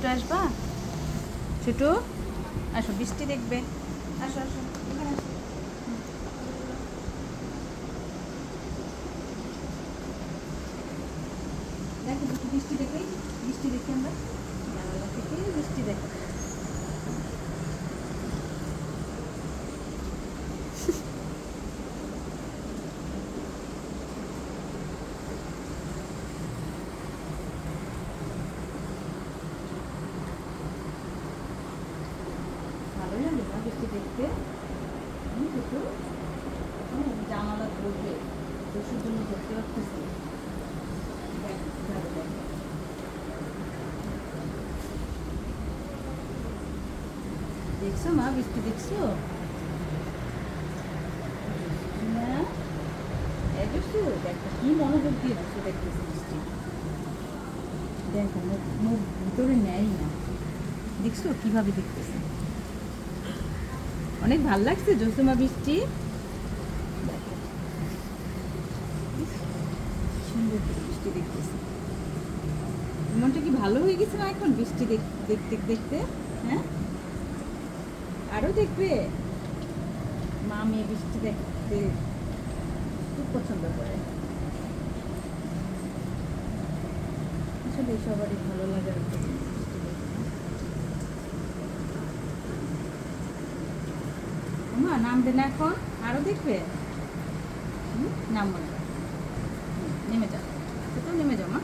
ছোটো আসবা? ছোটো আসো, বৃষ্টি দেখবে। আসো আসো, এখানে আসো। দেখো দেখি বৃষ্টি দেখে, বৃষ্টি দেখি আমরা জানালা থেকে বৃষ্টি দেখো। ভালো লাগে না বৃষ্টি দেখতে? ছোটো জানালা ধরবে, বসুর জন্য ধরতে পারতেছি। দেখো কিভাবে দেখো। দেখছো মা, বৃষ্টি দেখছো না? এই দেখছো, দেখো কি মনোযোগ দিয়ে দেখছো, দেখতেছি বৃষ্টি। দেখো মুখ মুখ ভিতরে নেয় না, দেখছো কিভাবে দেখতেছে। অনেক ভাল লাগছে জোসুমা বৃষ্টি। দেখো সুন্দর করে বৃষ্টি দেখতেছে। মনটা কি ভালো হয়ে গেছে না এখন বৃষ্টি দেখতে দেখতে? হ্যাঁ, আরো দেখবে। মা মেয়ে বৃষ্টি দেখতে খুব পছন্দ করে। আসলে সবারই ভালো লাগার একটা জিনিস বৃষ্টি দেখতে। মা নামবে না এখন, আরো দেখবে। নামবো না, নেমে যাও, তো নেমে যাও মা।